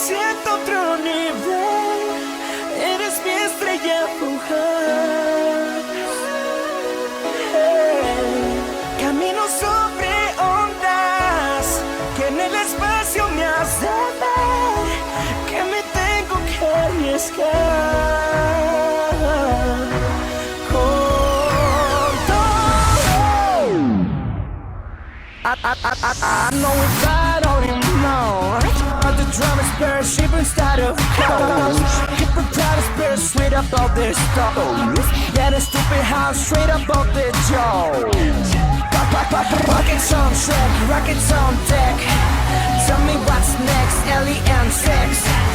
siento a otro nivel. Eres mi estrella fugaz. Camino sobre ondas que en el espacio me hace ver que me tengo que arriesgar. Con todo. I know it's bad on him now. The drum is bare, shivering inside of cars. Hypnotized spirit straight up all this stuff. Yeah, the stupid house straight up off the jaw. Rockets on track, rockets on deck. Tell me what's next, Ellie and sex.